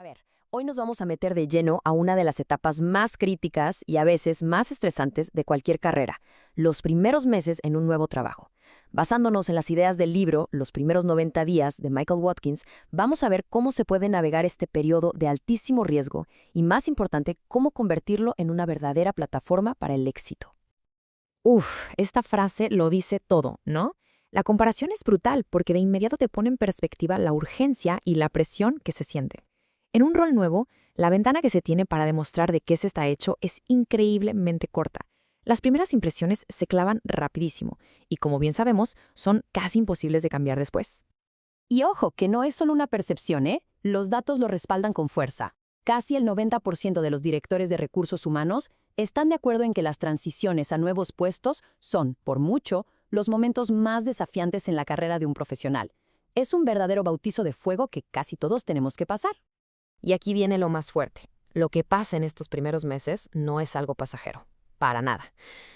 ver, hoy nos vamos a meter de lleno a una de las etapas más críticas y a veces más estresantes de cualquier carrera, los primeros meses en un nuevo trabajo. Basándonos en las ideas del libro Los primeros 90 días de Michael Watkins, vamos a ver cómo se puede navegar este periodo de altísimo riesgo y, más importante, cómo convertirlo en una verdadera plataforma para el éxito. Esta frase lo dice todo, ¿no? La comparación es brutal porque de inmediato te pone en perspectiva la urgencia y la presión que se siente. En un rol nuevo, la ventana que se tiene para demostrar de qué se está hecho es increíblemente corta. Las primeras impresiones se clavan rapidísimo y, como bien sabemos, son casi imposibles de cambiar después. Y ojo, que no es solo una percepción, ¿eh? Los datos lo respaldan con fuerza. Casi el 90% de los directores de recursos humanos están de acuerdo en que las transiciones a nuevos puestos son, por mucho, los momentos más desafiantes en la carrera de un profesional. Es un verdadero bautizo de fuego que casi todos tenemos que pasar. Y aquí viene lo más fuerte. Lo que pasa en estos primeros meses no es algo pasajero. Para nada.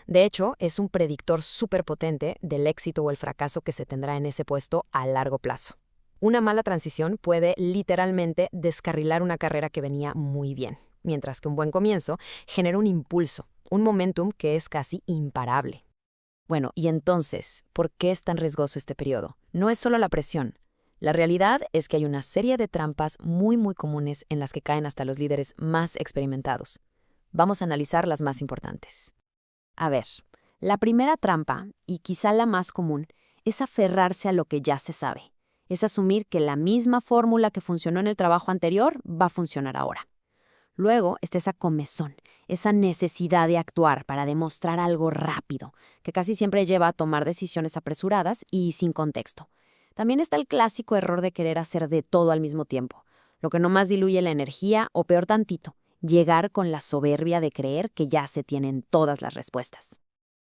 De hecho, es un predictor súper potente del éxito o el fracaso que se tendrá en ese puesto a largo plazo. Una mala transición puede literalmente descarrilar una carrera que venía muy bien, mientras que un buen comienzo genera un impulso, un momentum que es casi imparable. Bueno, y entonces, ¿por qué es tan riesgoso este periodo? No es solo la presión. La realidad es que hay una serie de trampas muy comunes en las que caen hasta los líderes más experimentados. Vamos a analizar las más importantes. A ver, la primera trampa, y quizá la más común, es aferrarse a lo que ya se sabe. Es asumir que la misma fórmula que funcionó en el trabajo anterior va a funcionar ahora. Luego está esa comezón, esa necesidad de actuar para demostrar algo rápido, que casi siempre lleva a tomar decisiones apresuradas y sin contexto. También está el clásico error de querer hacer de todo al mismo tiempo, lo que nomás diluye la energía o, peor tantito, llegar con la soberbia de creer que ya se tienen todas las respuestas.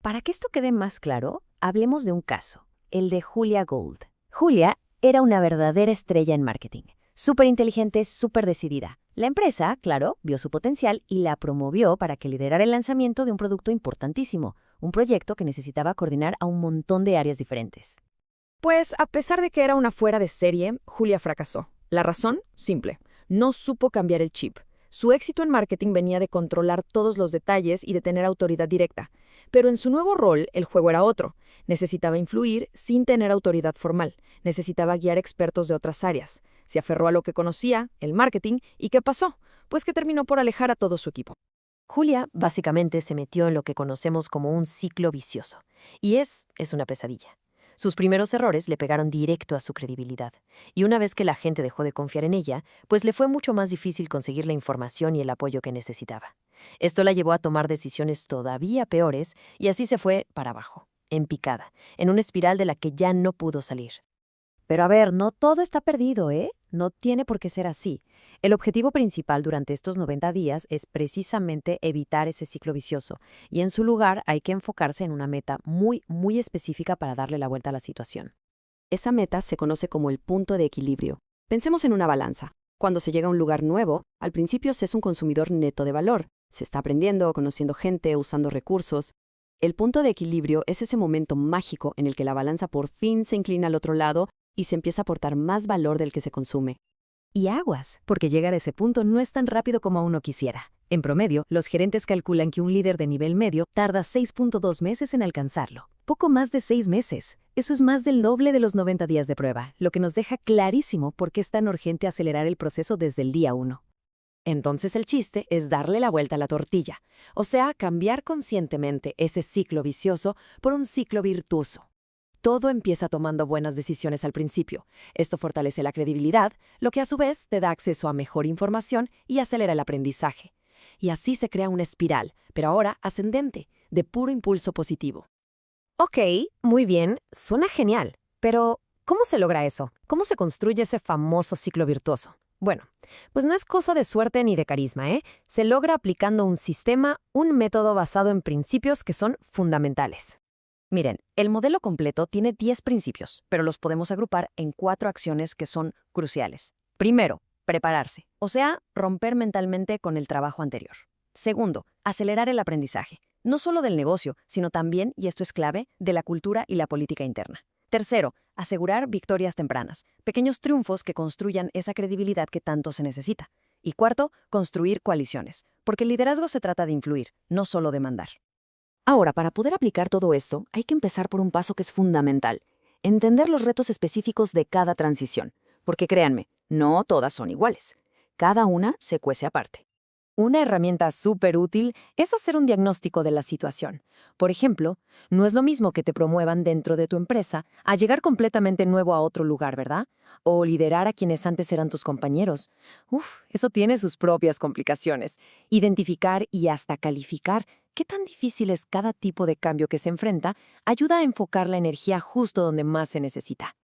Para que esto quede más claro, hablemos de un caso, el de Julia Gold. Julia era una verdadera estrella en marketing, súper inteligente, súper decidida. La empresa, claro, vio su potencial y la promovió para que liderara el lanzamiento de un producto importantísimo, un proyecto que necesitaba coordinar a un montón de áreas diferentes. Pues, a pesar de que era una fuera de serie, Julia fracasó. La razón, simple, no supo cambiar el chip. Su éxito en marketing venía de controlar todos los detalles y de tener autoridad directa. Pero en su nuevo rol, el juego era otro. Necesitaba influir sin tener autoridad formal. Necesitaba guiar expertos de otras áreas. Se aferró a lo que conocía, el marketing, ¿y qué pasó? Pues que terminó por alejar a todo su equipo. Julia básicamente se metió en lo que conocemos como un ciclo vicioso. Y es una pesadilla. Sus primeros errores le pegaron directo a su credibilidad, y una vez que la gente dejó de confiar en ella, pues le fue mucho más difícil conseguir la información y el apoyo que necesitaba. Esto la llevó a tomar decisiones todavía peores, y así se fue para abajo, en picada, en una espiral de la que ya no pudo salir. Pero a ver, no todo está perdido, ¿eh? No tiene por qué ser así. El objetivo principal durante estos 90 días es precisamente evitar ese ciclo vicioso, y en su lugar hay que enfocarse en una meta muy específica para darle la vuelta a la situación. Esa meta se conoce como el punto de equilibrio. Pensemos en una balanza. Cuando se llega a un lugar nuevo, al principio se es un consumidor neto de valor. Se está aprendiendo, conociendo gente, usando recursos. El punto de equilibrio es ese momento mágico en el que la balanza por fin se inclina al otro lado y se empieza a aportar más valor del que se consume. Y aguas, porque llegar a ese punto no es tan rápido como uno quisiera. En promedio, los gerentes calculan que un líder de nivel medio tarda 6.2 meses en alcanzarlo. Poco más de 6 meses. Eso es más del doble de los 90 días de prueba, lo que nos deja clarísimo por qué es tan urgente acelerar el proceso desde el día 1. Entonces el chiste es darle la vuelta a la tortilla, o sea, cambiar conscientemente ese ciclo vicioso por un ciclo virtuoso. Todo empieza tomando buenas decisiones al principio. Esto fortalece la credibilidad, lo que a su vez te da acceso a mejor información y acelera el aprendizaje. Y así se crea una espiral, pero ahora ascendente, de puro impulso positivo. Ok, muy bien, suena genial, pero ¿cómo se logra eso? ¿Cómo se construye ese famoso ciclo virtuoso? Bueno, pues no es cosa de suerte ni de carisma, ¿eh? Se logra aplicando un sistema, un método basado en principios que son fundamentales. Miren, el modelo completo tiene 10 principios, pero los podemos agrupar en 4 acciones que son cruciales. Primero, prepararse, o sea, romper mentalmente con el trabajo anterior. Segundo, acelerar el aprendizaje, no solo del negocio, sino también, y esto es clave, de la cultura y la política interna. Tercero, asegurar victorias tempranas, pequeños triunfos que construyan esa credibilidad que tanto se necesita. Y cuarto, construir coaliciones, porque el liderazgo se trata de influir, no solo de mandar. Ahora, para poder aplicar todo esto, hay que empezar por un paso que es fundamental: entender los retos específicos de cada transición, porque créanme, no todas son iguales. Cada una se cuece aparte. Una herramienta súper útil es hacer un diagnóstico de la situación. Por ejemplo, no es lo mismo que te promuevan dentro de tu empresa a llegar completamente nuevo a otro lugar, ¿verdad? O liderar a quienes antes eran tus compañeros. Eso tiene sus propias complicaciones. Identificar y hasta calificar qué tan difícil es cada tipo de cambio que se enfrenta ayuda a enfocar la energía justo donde más se necesita.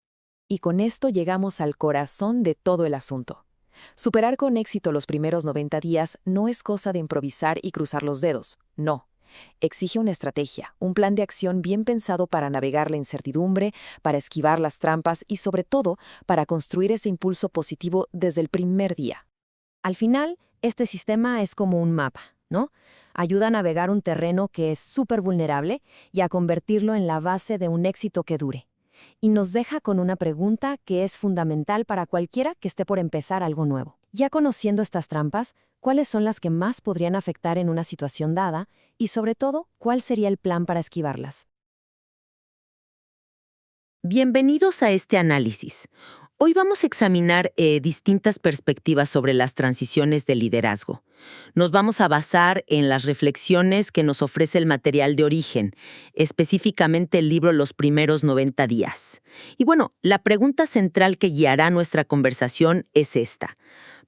Y con esto llegamos al corazón de todo el asunto. Superar con éxito los primeros 90 días no es cosa de improvisar y cruzar los dedos, no. Exige una estrategia, un plan de acción bien pensado para navegar la incertidumbre, para esquivar las trampas y, sobre todo, para construir ese impulso positivo desde el primer día. Al final, este sistema es como un mapa, ¿no? Ayuda a navegar un terreno que es súper vulnerable y a convertirlo en la base de un éxito que dure. Y nos deja con una pregunta que es fundamental para cualquiera que esté por empezar algo nuevo. Ya conociendo estas trampas, ¿cuáles son las que más podrían afectar en una situación dada? Y sobre todo, ¿cuál sería el plan para esquivarlas? Bienvenidos a este análisis. Hoy vamos a examinar distintas perspectivas sobre las transiciones de liderazgo. Nos vamos a basar en las reflexiones que nos ofrece el material de origen, específicamente el libro Los primeros 90 días. Y bueno, la pregunta central que guiará nuestra conversación es esta.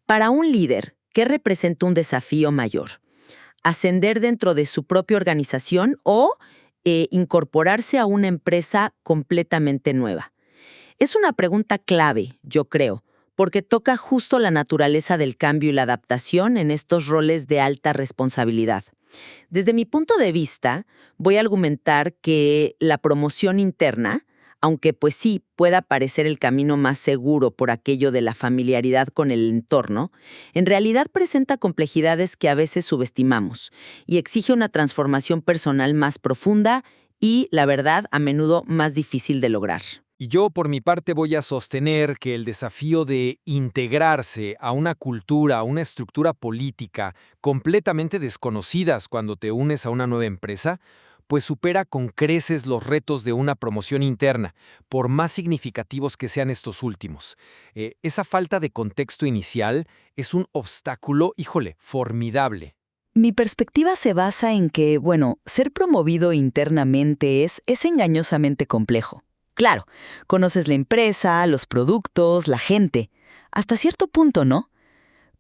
Para un líder, ¿qué representa un desafío mayor? ¿Ascender dentro de su propia organización o incorporarse a una empresa completamente nueva? Es una pregunta clave, yo creo, porque toca justo la naturaleza del cambio y la adaptación en estos roles de alta responsabilidad. Desde mi punto de vista, voy a argumentar que la promoción interna, aunque pues sí pueda parecer el camino más seguro por aquello de la familiaridad con el entorno, en realidad presenta complejidades que a veces subestimamos y exige una transformación personal más profunda y, la verdad, a menudo más difícil de lograr. Y yo, por mi parte, voy a sostener que el desafío de integrarse a una cultura, a una estructura política completamente desconocidas cuando te unes a una nueva empresa, pues supera con creces los retos de una promoción interna, por más significativos que sean estos últimos. Esa falta de contexto inicial es un obstáculo, formidable. Mi perspectiva se basa en que, ser promovido internamente es engañosamente complejo. Claro, conoces la empresa, los productos, la gente. Hasta cierto punto, ¿no?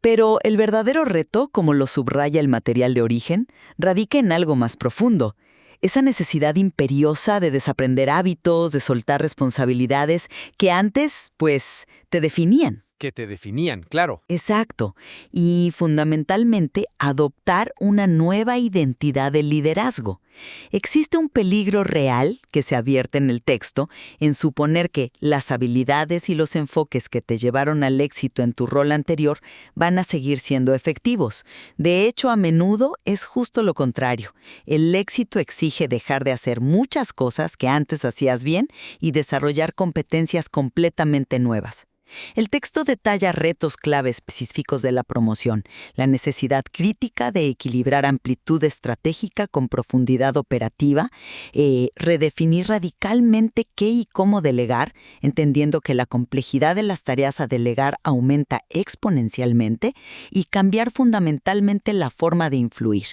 Pero el verdadero reto, como lo subraya el material de origen, radica en algo más profundo. Esa necesidad imperiosa de desaprender hábitos, de soltar responsabilidades que antes, te definían. Que te definían, claro. Exacto. Y fundamentalmente, adoptar una nueva identidad de liderazgo. Existe un peligro real que se advierte en el texto en suponer que las habilidades y los enfoques que te llevaron al éxito en tu rol anterior van a seguir siendo efectivos. De hecho, a menudo es justo lo contrario. El éxito exige dejar de hacer muchas cosas que antes hacías bien y desarrollar competencias completamente nuevas. El texto detalla retos clave específicos de la promoción, la necesidad crítica de equilibrar amplitud estratégica con profundidad operativa, redefinir radicalmente qué y cómo delegar, entendiendo que la complejidad de las tareas a delegar aumenta exponencialmente, y cambiar fundamentalmente la forma de influir.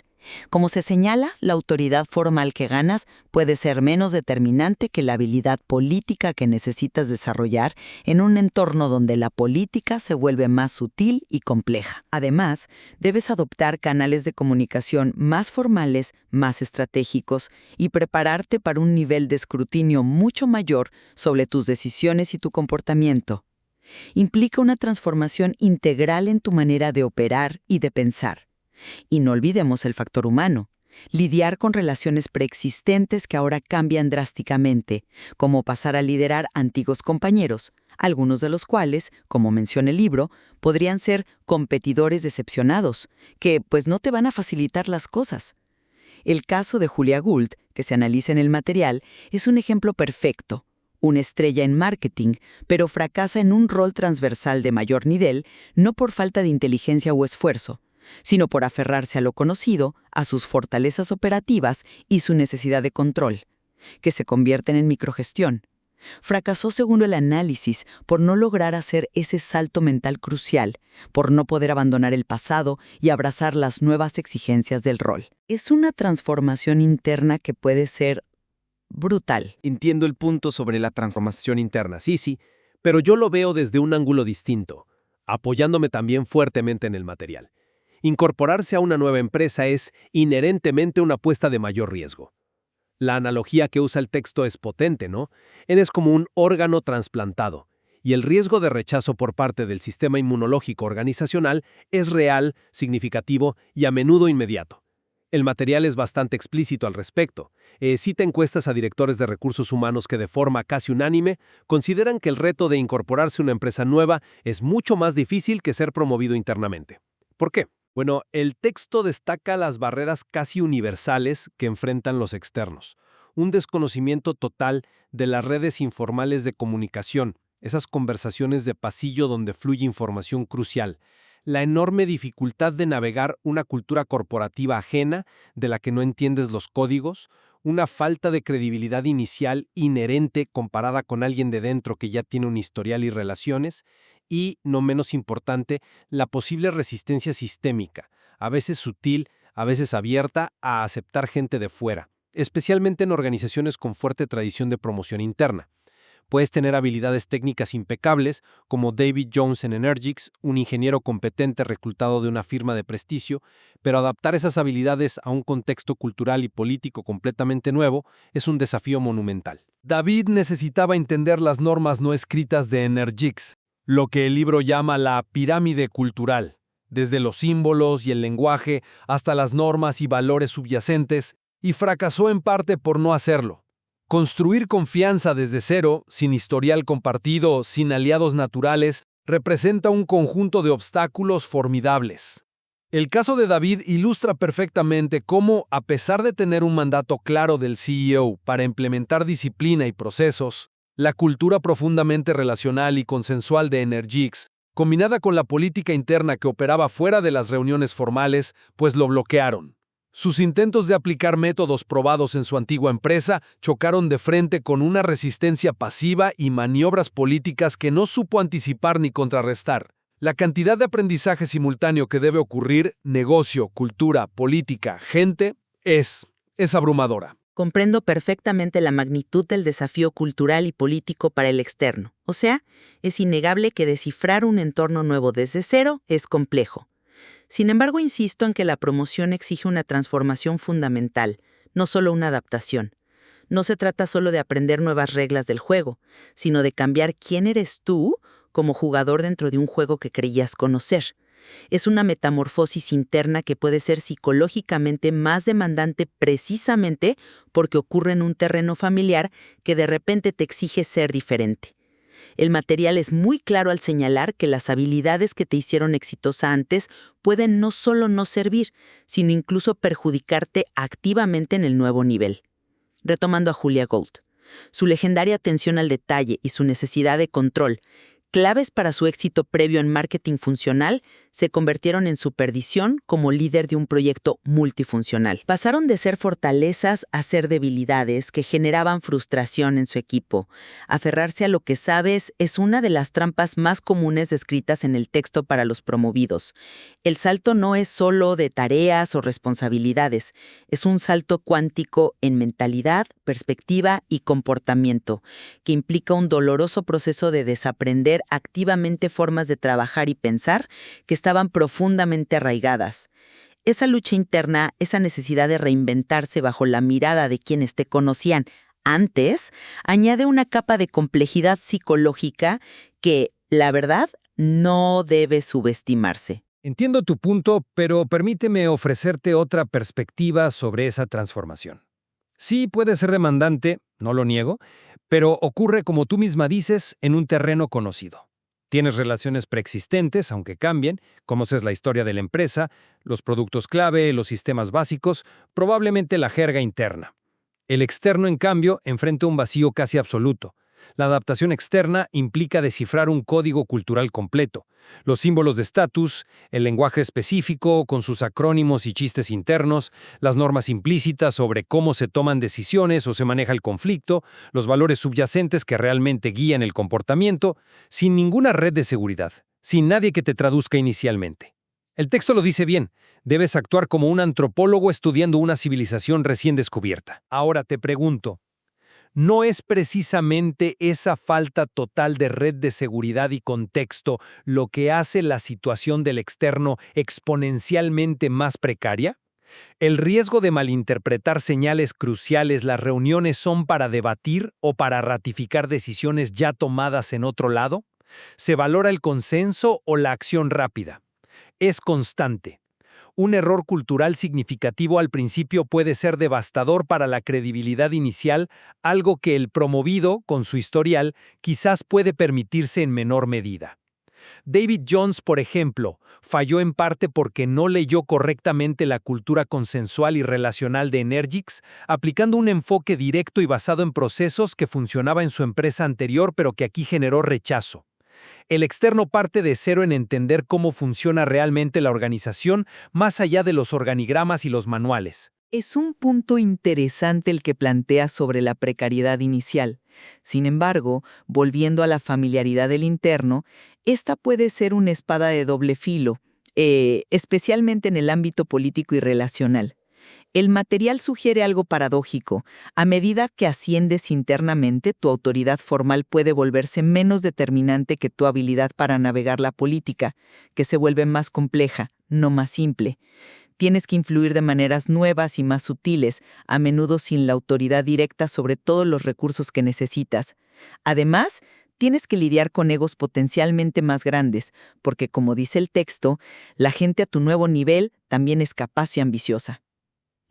Como se señala, la autoridad formal que ganas puede ser menos determinante que la habilidad política que necesitas desarrollar en un entorno donde la política se vuelve más sutil y compleja. Además, debes adoptar canales de comunicación más formales, más estratégicos y prepararte para un nivel de escrutinio mucho mayor sobre tus decisiones y tu comportamiento. Implica una transformación integral en tu manera de operar y de pensar. Y no olvidemos el factor humano. Lidiar con relaciones preexistentes que ahora cambian drásticamente, como pasar a liderar antiguos compañeros, algunos de los cuales, como menciona el libro, podrían ser competidores decepcionados, que no te van a facilitar las cosas. El caso de Julia Gould, que se analiza en el material, es un ejemplo perfecto. una estrella en marketing, pero fracasa en un rol transversal de mayor nivel, no por falta de inteligencia o esfuerzo, sino por aferrarse a lo conocido, a sus fortalezas operativas y su necesidad de control, que se convierten en microgestión. Fracasó según el análisis por no lograr hacer ese salto mental crucial, por no poder abandonar el pasado y abrazar las nuevas exigencias del rol. Es una transformación interna que puede ser brutal. Entiendo el punto sobre la transformación interna, sí, pero yo lo veo desde un ángulo distinto, apoyándome también fuertemente en el material. Incorporarse a una nueva empresa es inherentemente una apuesta de mayor riesgo. La analogía que usa el texto es potente, ¿no? Eres como un órgano trasplantado, y el riesgo de rechazo por parte del sistema inmunológico organizacional es real, significativo y a menudo inmediato. El material es bastante explícito al respecto. Cita encuestas a directores de recursos humanos que de forma casi unánime consideran que el reto de incorporarse a una empresa nueva es mucho más difícil que ser promovido internamente. ¿Por qué? Bueno, el texto destaca las barreras casi universales que enfrentan los externos. Un desconocimiento total de las redes informales de comunicación, esas conversaciones de pasillo donde fluye información crucial. La enorme dificultad de navegar una cultura corporativa ajena de la que no entiendes los códigos, una falta de credibilidad inicial inherente comparada con alguien de dentro que ya tiene un historial y relaciones, y, no menos importante, la posible resistencia sistémica, a veces sutil, a veces abierta, a aceptar gente de fuera, especialmente en organizaciones con fuerte tradición de promoción interna. Puedes tener habilidades técnicas impecables, como David Jones en Energix, un ingeniero competente reclutado de una firma de prestigio, pero adaptar esas habilidades a un contexto cultural y político completamente nuevo es un desafío monumental. David necesitaba entender las normas no escritas de Energix, lo que el libro llama la pirámide cultural, desde los símbolos y el lenguaje hasta las normas y valores subyacentes, y fracasó en parte por no hacerlo. Construir confianza desde cero, sin historial compartido, sin aliados naturales, representa un conjunto de obstáculos formidables. El caso de David ilustra perfectamente cómo, a pesar de tener un mandato claro del CEO para implementar disciplina y procesos, la cultura profundamente relacional y consensual de Energix, combinada con la política interna que operaba fuera de las reuniones formales, pues lo bloquearon. Sus intentos de aplicar métodos probados en su antigua empresa chocaron de frente con una resistencia pasiva y maniobras políticas que no supo anticipar ni contrarrestar. La cantidad de aprendizaje simultáneo que debe ocurrir, negocio, cultura, política, gente, es abrumadora. Comprendo perfectamente la magnitud del desafío cultural y político para el externo. O sea, es innegable que descifrar un entorno nuevo desde cero es complejo. Sin embargo, insisto en que la promoción exige una transformación fundamental, no solo una adaptación. No se trata solo de aprender nuevas reglas del juego, sino de cambiar quién eres tú como jugador dentro de un juego que creías conocer. Es una metamorfosis interna que puede ser psicológicamente más demandante precisamente porque ocurre en un terreno familiar que de repente te exige ser diferente. El material es muy claro al señalar que las habilidades que te hicieron exitosa antes pueden no solo no servir, sino incluso perjudicarte activamente en el nuevo nivel. Retomando a Julia Gold, su legendaria atención al detalle y su necesidad de control, claves para su éxito previo en marketing funcional, se convirtieron en su perdición como líder de un proyecto multifuncional. Pasaron de ser fortalezas a ser debilidades que generaban frustración en su equipo. Aferrarse a lo que sabes es una de las trampas más comunes descritas en el texto para los promovidos. El salto no es solo de tareas o responsabilidades, es un salto cuántico en mentalidad, perspectiva y comportamiento, que implica un doloroso proceso de desaprender activamente formas de trabajar y pensar que estaban profundamente arraigadas. Esa lucha interna, esa necesidad de reinventarse bajo la mirada de quienes te conocían antes, añade una capa de complejidad psicológica que, la verdad, no debe subestimarse. Entiendo tu punto, pero permíteme ofrecerte otra perspectiva sobre esa transformación. Sí, puede ser demandante, no lo niego, pero ocurre, como tú misma dices, en un terreno conocido. Tienes relaciones preexistentes, aunque cambien, conoces la historia de la empresa, los productos clave, los sistemas básicos, probablemente la jerga interna. El externo, en cambio, enfrenta un vacío casi absoluto. La adaptación externa implica descifrar un código cultural completo. Los símbolos de estatus, el lenguaje específico con sus acrónimos y chistes internos, las normas implícitas sobre cómo se toman decisiones o se maneja el conflicto, los valores subyacentes que realmente guían el comportamiento, sin ninguna red de seguridad, sin nadie que te traduzca inicialmente. El texto lo dice bien, debes actuar como un antropólogo estudiando una civilización recién descubierta. Ahora te pregunto, ¿no es precisamente esa falta total de red de seguridad y contexto lo que hace la situación del externo exponencialmente más precaria? El riesgo de malinterpretar señales cruciales. ¿Las reuniones son para debatir o para ratificar decisiones ya tomadas en otro lado? ¿Se valora el consenso o la acción rápida? Es constante. Un error cultural significativo al principio puede ser devastador para la credibilidad inicial, algo que el promovido, con su historial, quizás puede permitirse en menor medida. David Jones, por ejemplo, falló en parte porque no leyó correctamente la cultura consensual y relacional de Energix, aplicando un enfoque directo y basado en procesos que funcionaba en su empresa anterior pero que aquí generó rechazo. El externo parte de cero en entender cómo funciona realmente la organización, más allá de los organigramas y los manuales. Es un punto interesante el que plantea sobre la precariedad inicial. Sin embargo, volviendo a la familiaridad del interno, esta puede ser una espada de doble filo, especialmente en el ámbito político y relacional. El material sugiere algo paradójico. A medida que asciendes internamente, tu autoridad formal puede volverse menos determinante que tu habilidad para navegar la política, que se vuelve más compleja, no más simple. Tienes que influir de maneras nuevas y más sutiles, a menudo sin la autoridad directa sobre todos los recursos que necesitas. Además, tienes que lidiar con egos potencialmente más grandes, porque, como dice el texto, la gente a tu nuevo nivel también es capaz y ambiciosa.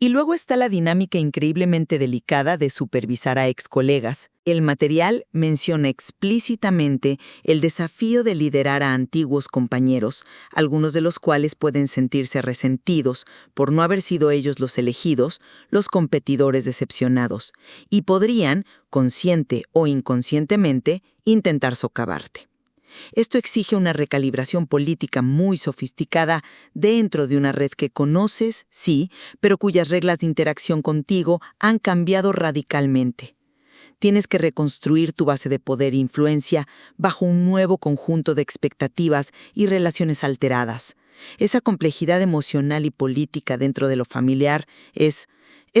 Y luego está la dinámica increíblemente delicada de supervisar a ex-colegas. El material menciona explícitamente el desafío de liderar a antiguos compañeros, algunos de los cuales pueden sentirse resentidos por no haber sido ellos los elegidos, los competidores decepcionados, y podrían, consciente o inconscientemente, intentar socavarte. Esto exige una recalibración política muy sofisticada dentro de una red que conoces, sí, pero cuyas reglas de interacción contigo han cambiado radicalmente. Tienes que reconstruir tu base de poder e influencia bajo un nuevo conjunto de expectativas y relaciones alteradas. Esa complejidad emocional y política dentro de lo familiar es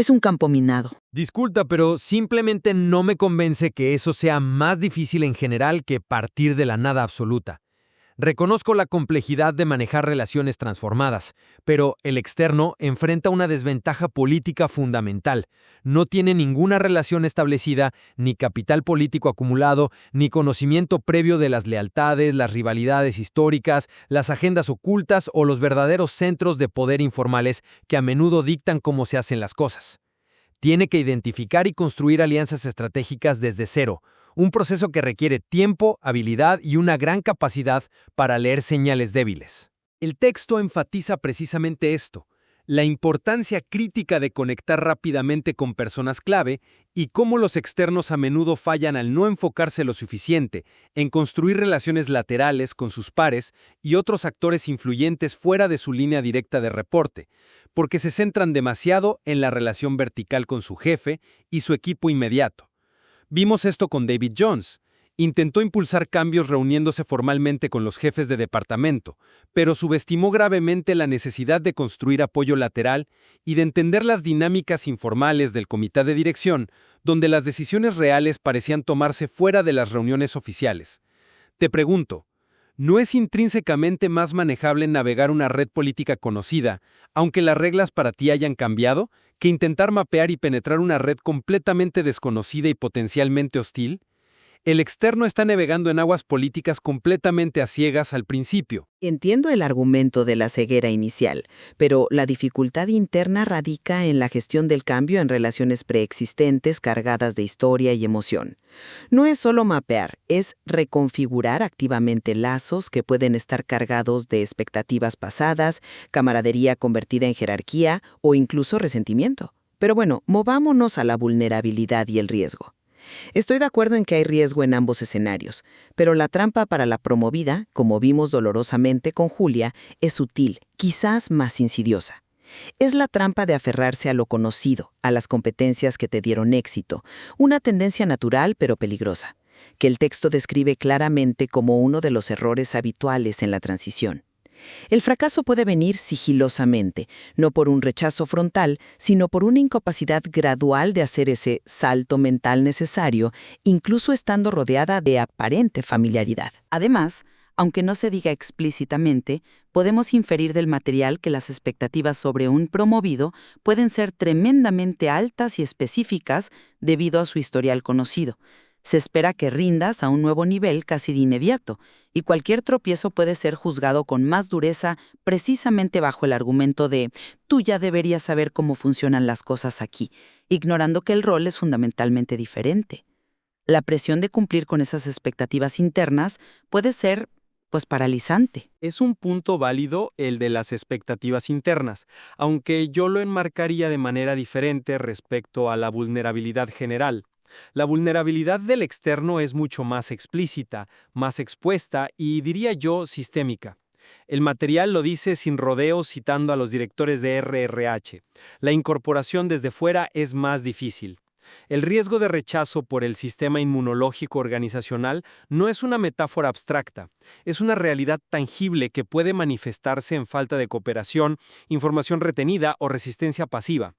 un campo minado. Disculpa, pero simplemente no me convence que eso sea más difícil en general que partir de la nada absoluta. Reconozco la complejidad de manejar relaciones transformadas, pero el externo enfrenta una desventaja política fundamental. No tiene ninguna relación establecida, ni capital político acumulado, ni conocimiento previo de las lealtades, las rivalidades históricas, las agendas ocultas o los verdaderos centros de poder informales que a menudo dictan cómo se hacen las cosas. Tiene que identificar y construir alianzas estratégicas desde cero, un proceso que requiere tiempo, habilidad y una gran capacidad para leer señales débiles. El texto enfatiza precisamente esto, la importancia crítica de conectar rápidamente con personas clave y cómo los externos a menudo fallan al no enfocarse lo suficiente en construir relaciones laterales con sus pares y otros actores influyentes fuera de su línea directa de reporte, porque se centran demasiado en la relación vertical con su jefe y su equipo inmediato. Vimos esto con David Jones. Intentó impulsar cambios reuniéndose formalmente con los jefes de departamento, pero subestimó gravemente la necesidad de construir apoyo lateral y de entender las dinámicas informales del comité de dirección, donde las decisiones reales parecían tomarse fuera de las reuniones oficiales. Te pregunto, ¿no es intrínsecamente más manejable navegar una red política conocida, aunque las reglas para ti hayan cambiado, que intentar mapear y penetrar una red completamente desconocida y potencialmente hostil? El externo está navegando en aguas políticas completamente a ciegas al principio. Entiendo el argumento de la ceguera inicial, pero la dificultad interna radica en la gestión del cambio en relaciones preexistentes cargadas de historia y emoción. No es solo mapear, es reconfigurar activamente lazos que pueden estar cargados de expectativas pasadas, camaradería convertida en jerarquía o incluso resentimiento. Pero bueno, movámonos a la vulnerabilidad y el riesgo. Estoy de acuerdo en que hay riesgo en ambos escenarios, pero la trampa para la promovida, como vimos dolorosamente con Julia, es sutil, quizás más insidiosa. Es la trampa de aferrarse a lo conocido, a las competencias que te dieron éxito, una tendencia natural pero peligrosa, que el texto describe claramente como uno de los errores habituales en la transición. El fracaso puede venir sigilosamente, no por un rechazo frontal, sino por una incapacidad gradual de hacer ese salto mental necesario, incluso estando rodeada de aparente familiaridad. Además, aunque no se diga explícitamente, podemos inferir del material que las expectativas sobre un promovido pueden ser tremendamente altas y específicas debido a su historial conocido. Se espera que rindas a un nuevo nivel casi de inmediato, y cualquier tropiezo puede ser juzgado con más dureza precisamente bajo el argumento de «tú ya deberías saber cómo funcionan las cosas aquí», ignorando que el rol es fundamentalmente diferente. La presión de cumplir con esas expectativas internas puede ser, paralizante. Es un punto válido el de las expectativas internas, aunque yo lo enmarcaría de manera diferente respecto a la vulnerabilidad general. La vulnerabilidad del externo es mucho más explícita, más expuesta y, diría yo, sistémica. El material lo dice sin rodeos citando a los directores de RRH. La incorporación desde fuera es más difícil. El riesgo de rechazo por el sistema inmunológico organizacional no es una metáfora abstracta, es una realidad tangible que puede manifestarse en falta de cooperación, información retenida o resistencia pasiva.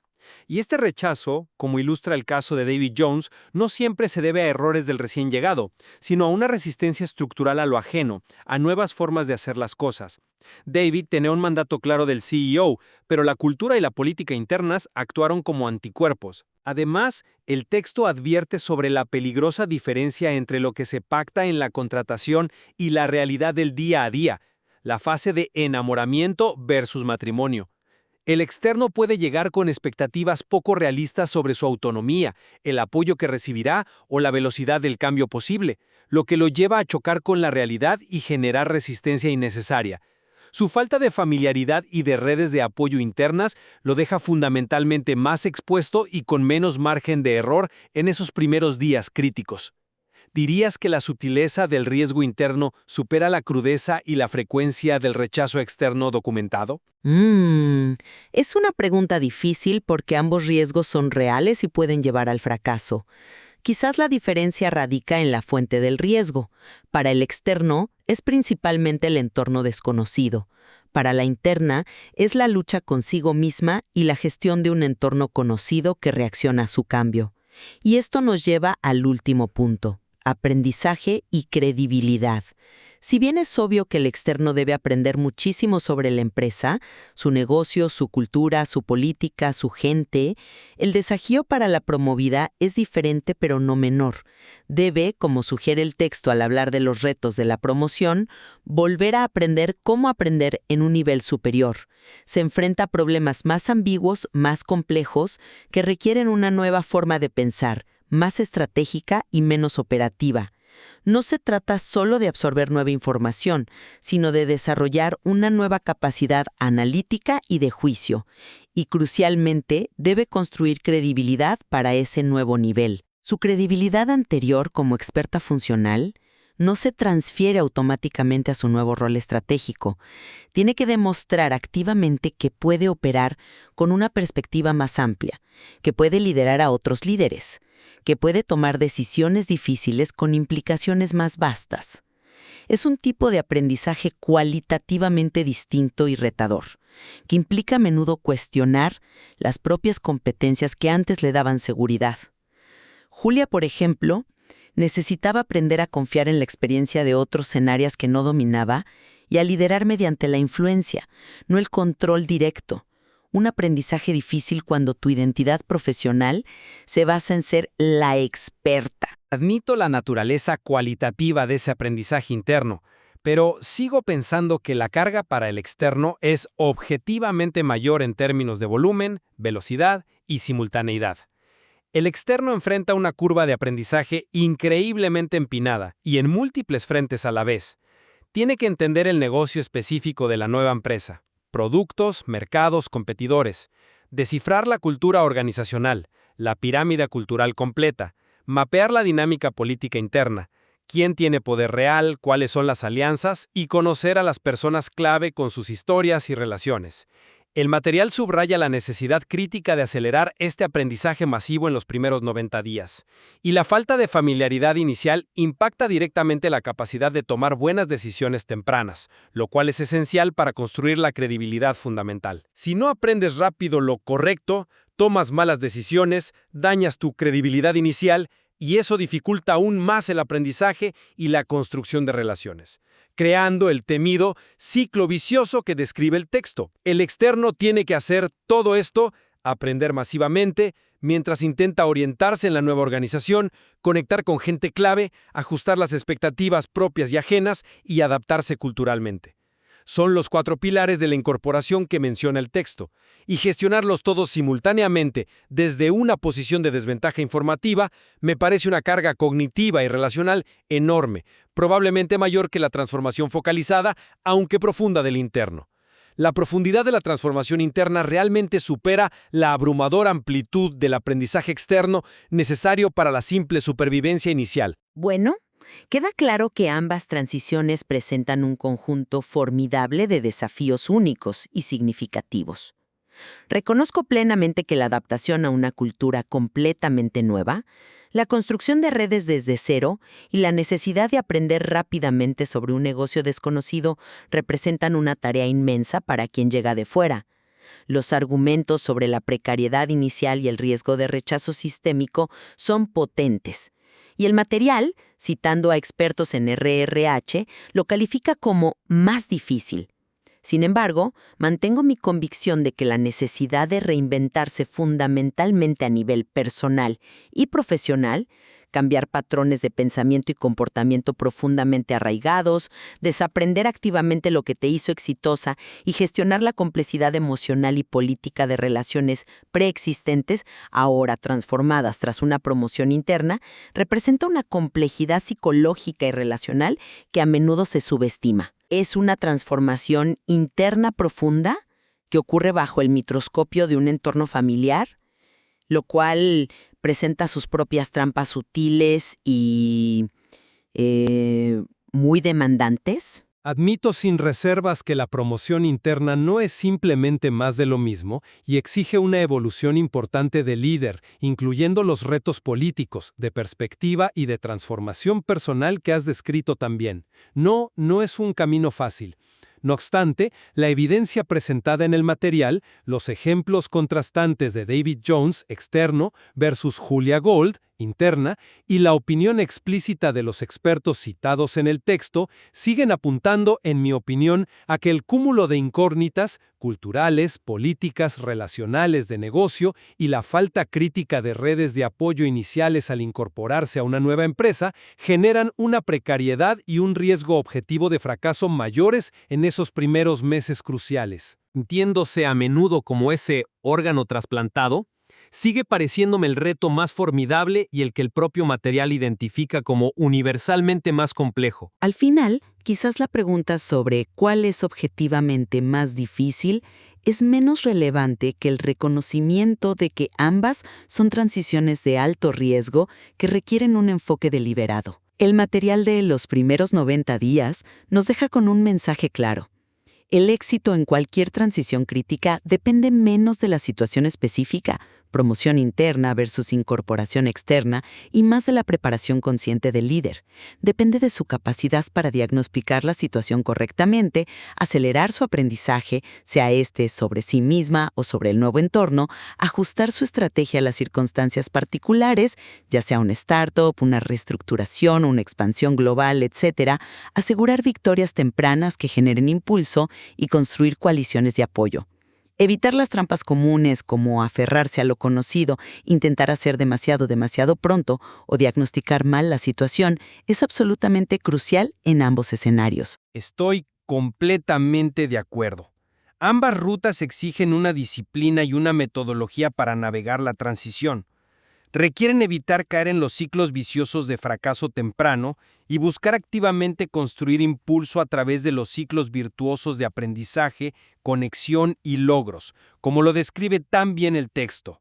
Y este rechazo, como ilustra el caso de David Jones, no siempre se debe a errores del recién llegado, sino a una resistencia estructural a lo ajeno, a nuevas formas de hacer las cosas. David tenía un mandato claro del CEO, pero la cultura y la política internas actuaron como anticuerpos. Además, el texto advierte sobre la peligrosa diferencia entre lo que se pacta en la contratación y la realidad del día a día, la fase de enamoramiento versus matrimonio. El externo puede llegar con expectativas poco realistas sobre su autonomía, el apoyo que recibirá o la velocidad del cambio posible, lo que lo lleva a chocar con la realidad y generar resistencia innecesaria. Su falta de familiaridad y de redes de apoyo internas lo deja fundamentalmente más expuesto y con menos margen de error en esos primeros días críticos. ¿Dirías que la sutileza del riesgo interno supera la crudeza y la frecuencia del rechazo externo documentado? Es una pregunta difícil porque ambos riesgos son reales y pueden llevar al fracaso. Quizás la diferencia radica en la fuente del riesgo. Para el externo es principalmente el entorno desconocido. Para la interna es la lucha consigo misma y la gestión de un entorno conocido que reacciona a su cambio. Y esto nos lleva al último punto: aprendizaje y credibilidad. Si bien es obvio que el externo debe aprender muchísimo sobre la empresa, su negocio, su cultura, su política, su gente, el desafío para la promovida es diferente pero no menor. Debe, como sugiere el texto al hablar de los retos de la promoción, volver a aprender cómo aprender en un nivel superior. Se enfrenta a problemas más ambiguos, más complejos, que requieren una nueva forma de pensar, más estratégica y menos operativa. No se trata solo de absorber nueva información, sino de desarrollar una nueva capacidad analítica y de juicio. Y crucialmente, debe construir credibilidad para ese nuevo nivel. Su credibilidad anterior como experta funcional no se transfiere automáticamente a su nuevo rol estratégico. Tiene que demostrar activamente que puede operar con una perspectiva más amplia, que puede liderar a otros líderes, que puede tomar decisiones difíciles con implicaciones más vastas. Es un tipo de aprendizaje cualitativamente distinto y retador, que implica a menudo cuestionar las propias competencias que antes le daban seguridad. Julia, por ejemplo, necesitaba aprender a confiar en la experiencia de otros en áreas que no dominaba y a liderar mediante la influencia, no el control directo. Un aprendizaje difícil cuando tu identidad profesional se basa en ser la experta. Admito la naturaleza cualitativa de ese aprendizaje interno, pero sigo pensando que la carga para el externo es objetivamente mayor en términos de volumen, velocidad y simultaneidad. El externo enfrenta una curva de aprendizaje increíblemente empinada y en múltiples frentes a la vez. Tiene que entender el negocio específico de la nueva empresa, productos, mercados, competidores, descifrar la cultura organizacional, la pirámide cultural completa, mapear la dinámica política interna, quién tiene poder real, cuáles son las alianzas y conocer a las personas clave con sus historias y relaciones. El material subraya la necesidad crítica de acelerar este aprendizaje masivo en los primeros 90 días, y la falta de familiaridad inicial impacta directamente la capacidad de tomar buenas decisiones tempranas, lo cual es esencial para construir la credibilidad fundamental. Si no aprendes rápido lo correcto, tomas malas decisiones, dañas tu credibilidad inicial, y eso dificulta aún más el aprendizaje y la construcción de relaciones, creando el temido ciclo vicioso que describe el texto. El externo tiene que hacer todo esto, aprender masivamente, mientras intenta orientarse en la nueva organización, conectar con gente clave, ajustar las expectativas propias y ajenas y adaptarse culturalmente. Son los 4 pilares de la incorporación que menciona el texto, y gestionarlos todos simultáneamente desde una posición de desventaja informativa me parece una carga cognitiva y relacional enorme, probablemente mayor que la transformación focalizada, aunque profunda del interno. La profundidad de la transformación interna realmente supera la abrumadora amplitud del aprendizaje externo necesario para la simple supervivencia inicial. Bueno, queda claro que ambas transiciones presentan un conjunto formidable de desafíos únicos y significativos. Reconozco plenamente que la adaptación a una cultura completamente nueva, la construcción de redes desde cero y la necesidad de aprender rápidamente sobre un negocio desconocido representan una tarea inmensa para quien llega de fuera. Los argumentos sobre la precariedad inicial y el riesgo de rechazo sistémico son potentes. Y el material, citando a expertos en RRH, lo califica como más difícil. Sin embargo, mantengo mi convicción de que la necesidad de reinventarse fundamentalmente a nivel personal y profesional, cambiar patrones de pensamiento y comportamiento profundamente arraigados, desaprender activamente lo que te hizo exitosa y gestionar la complejidad emocional y política de relaciones preexistentes, ahora transformadas tras una promoción interna, representa una complejidad psicológica y relacional que a menudo se subestima. Es una transformación interna profunda que ocurre bajo el microscopio de un entorno familiar, lo cual presenta sus propias trampas sutiles y muy demandantes. Admito sin reservas que la promoción interna no es simplemente más de lo mismo y exige una evolución importante del líder, incluyendo los retos políticos, de perspectiva y de transformación personal que has descrito también. No es un camino fácil. No obstante, la evidencia presentada en el material, los ejemplos contrastantes de David Jones, externo, versus Julia Gold, interna, y la opinión explícita de los expertos citados en el texto, siguen apuntando, en mi opinión, a que el cúmulo de incógnitas, culturales, políticas, relacionales, de negocio y la falta crítica de redes de apoyo iniciales al incorporarse a una nueva empresa generan una precariedad y un riesgo objetivo de fracaso mayores en esos primeros meses cruciales. Sintiéndose a menudo como ese órgano trasplantado, sigue pareciéndome el reto más formidable y el que el propio material identifica como universalmente más complejo. Al final, quizás la pregunta sobre cuál es objetivamente más difícil es menos relevante que el reconocimiento de que ambas son transiciones de alto riesgo que requieren un enfoque deliberado. El material de los primeros 90 días nos deja con un mensaje claro. El éxito en cualquier transición crítica depende menos de la situación específica, promoción interna versus incorporación externa, y más de la preparación consciente del líder. Depende de su capacidad para diagnosticar la situación correctamente, acelerar su aprendizaje, sea este sobre sí misma o sobre el nuevo entorno, ajustar su estrategia a las circunstancias particulares, ya sea una startup, una reestructuración, una expansión global, etc., asegurar victorias tempranas que generen impulso y construir coaliciones de apoyo. Evitar las trampas comunes como aferrarse a lo conocido, intentar hacer demasiado pronto o diagnosticar mal la situación es absolutamente crucial en ambos escenarios. Estoy completamente de acuerdo. Ambas rutas exigen una disciplina y una metodología para navegar la transición. Requieren evitar caer en los ciclos viciosos de fracaso temprano y buscar activamente construir impulso a través de los ciclos virtuosos de aprendizaje, conexión y logros, como lo describe tan bien el texto.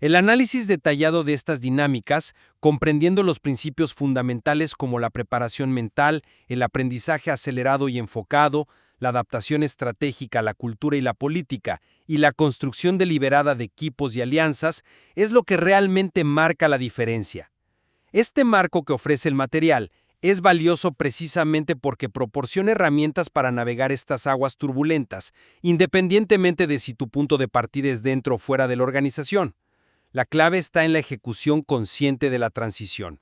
El análisis detallado de estas dinámicas, comprendiendo los principios fundamentales como la preparación mental, el aprendizaje acelerado y enfocado, la adaptación estratégica a la cultura y la política, y la construcción deliberada de equipos y alianzas, es lo que realmente marca la diferencia. Este marco que ofrece el material es valioso precisamente porque proporciona herramientas para navegar estas aguas turbulentas, independientemente de si tu punto de partida es dentro o fuera de la organización. La clave está en la ejecución consciente de la transición.